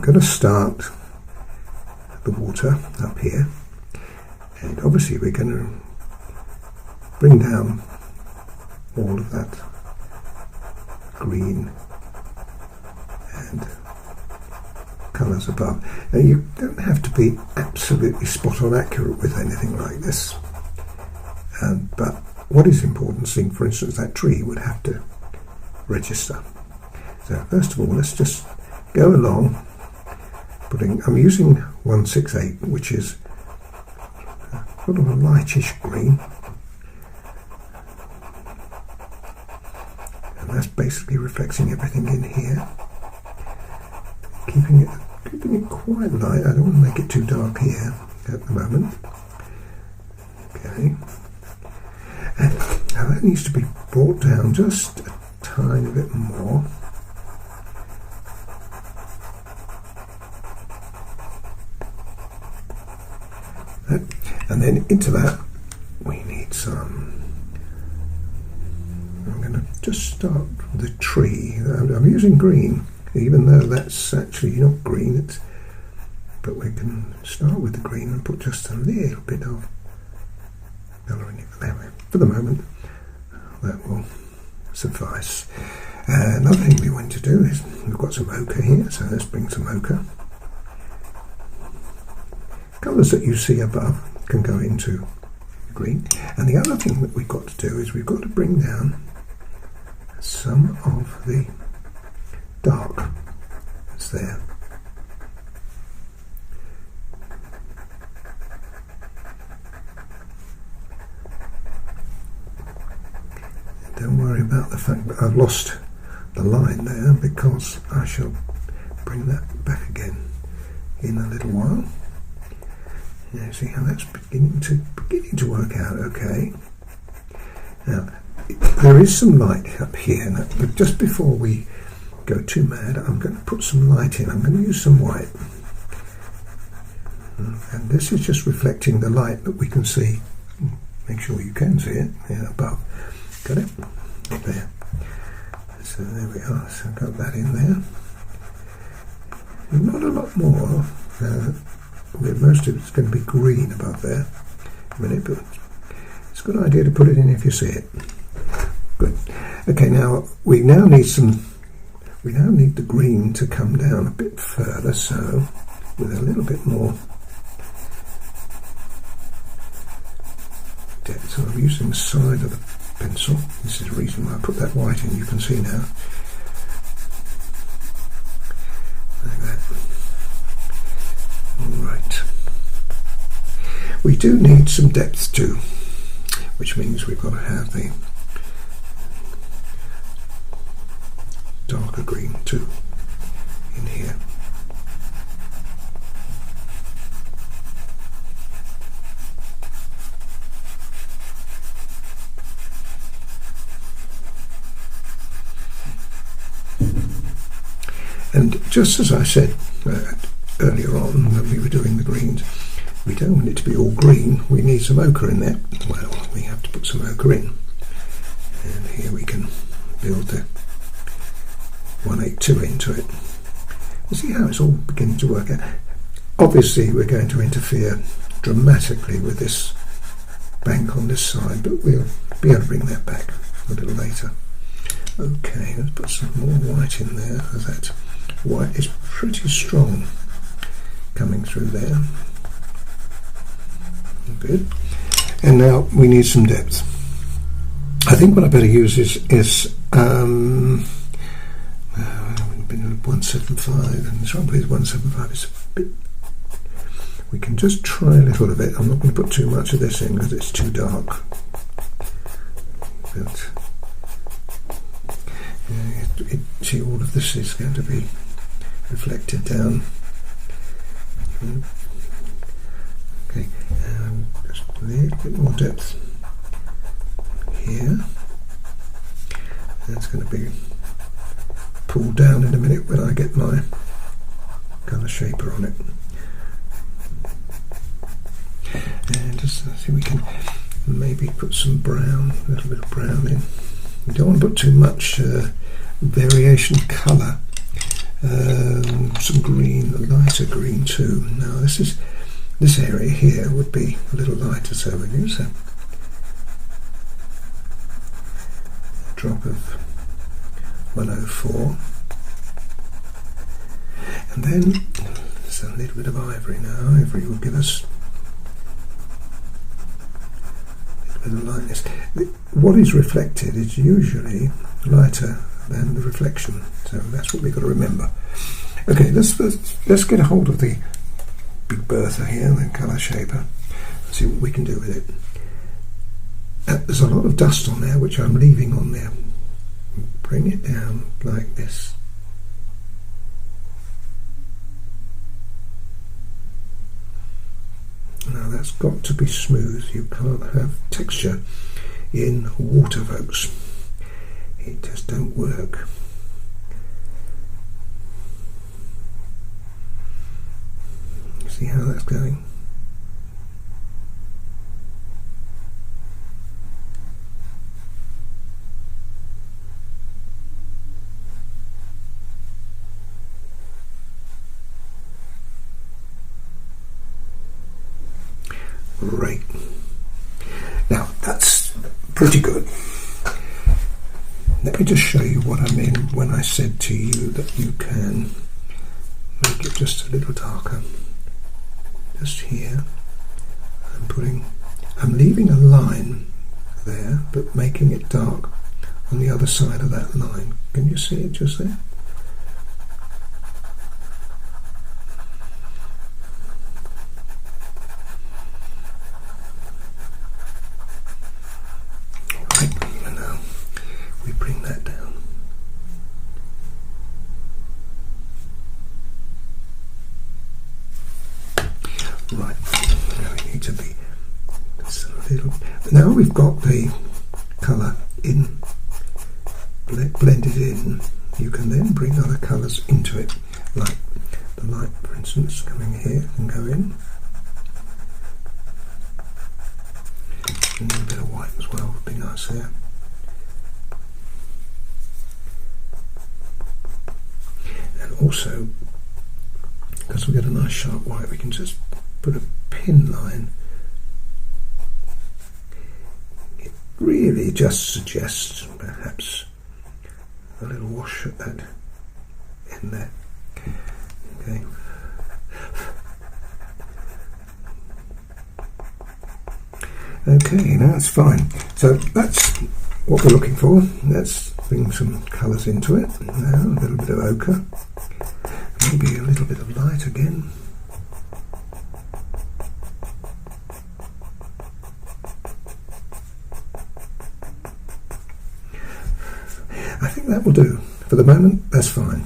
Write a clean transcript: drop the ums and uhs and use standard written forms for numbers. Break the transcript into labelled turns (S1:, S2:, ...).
S1: going to start the water up here, and obviously we're going to bring down all of that green and colours above. Now you don't have to be absolutely spot on accurate with anything like this, but what is important, seeing for instance that tree would have to register. So first of all, let's just go along I'm using 168, which is sort of a lightish green, and that's basically reflecting everything in here, keeping it quite light. I don't want to make it too dark here at the moment. Okay, and now that needs to be brought down just a tiny bit more. And then into that we need some, I'm going to just start with the tree. I'm using green, even though that's actually not green, but we can start with the green and put just a little bit of colour in it. For the moment that will suffice. Another thing we want to do is, we've got some ochre here, so let's bring some ochre. Colours that you see above can go into green, and the other thing that we've got to do is we've got to bring down some of the dark that's there. And don't worry about the fact that I've lost the line there, because I shall bring that back again in a little while. Yeah, see how that's beginning to work out okay. Now there is some light up here, but just before we go too mad, I'm going to put some light in. I'm going to use some white, and this is just reflecting the light that we can see. Make sure you can see it here above. Got it? Up there. So there we are. So I've got that in there. Not a lot more. Most of it's going to be green above there in a minute, but it's a good idea to put it in if you see it. Good. Okay, now we now need the green to come down a bit further, so with a little bit more depth. So I'm using the side of the pencil. This is the reason why I put that white in, you can see now. Like that. Right. We do need some depth too, which means we've got to have the darker green too in here. And just as I said earlier on when we were doing the greens, we don't want it to be all green. We need some ochre in there. Well, we have to put some ochre in, and here we can build the 182 into it. You see how it's all beginning to work out. Obviously we're going to interfere dramatically with this bank on this side, but we'll be able to bring that back a little later. Okay, let's put some more white in there, because that white is pretty strong coming through there. Good. And now we need some depth. I think what I better use is 175, and the trouble is 175 is a bit. We can just try a little of it. I'm not going to put too much of this in because it's too dark. But see, all of this is going to be reflected down. Okay, just a little bit more depth here. That's going to be pulled down in a minute when I get my colour shaper on it. And just see, we can maybe put some brown, a little bit of brown in. We don't want to put too much variation of colour Some green, lighter green too. Now this area here would be a little lighter, so we'll use a drop of 104, and then there's a little bit of ivory. Now ivory will give us a little bit of lightness. What is reflected is usually lighter than the reflection, so that's what we've got to remember. Okay, let's get a hold of the Big Bertha here, the colour shaper, and see what we can do with it. There's a lot of dust on there which I'm leaving on there. Bring it down like this. Now that's got to be smooth. You can't have texture in water, folks. It just don't work. See how that's going? Great. Now that's pretty good. Let me just show you what I mean when I said to you that you can make it just a little darker. Just here, I'm leaving a line there, but making it dark on the other side of that line. Can you see it just there? Right, now we need to be just a little. Now we've got the colour in blended in. You can then bring other colours into it, like the light, for instance, coming here and go in. And a bit of white as well would be nice there. And also, because we get a nice sharp white, we can just put a pin line. It really just suggests perhaps a little wash at that end there. Okay. Okay, now it's fine. So that's what we're looking for. Let's bring some colours into it. Now a little bit of ochre, maybe a little bit of light again. I think that will do. For the moment, that's fine.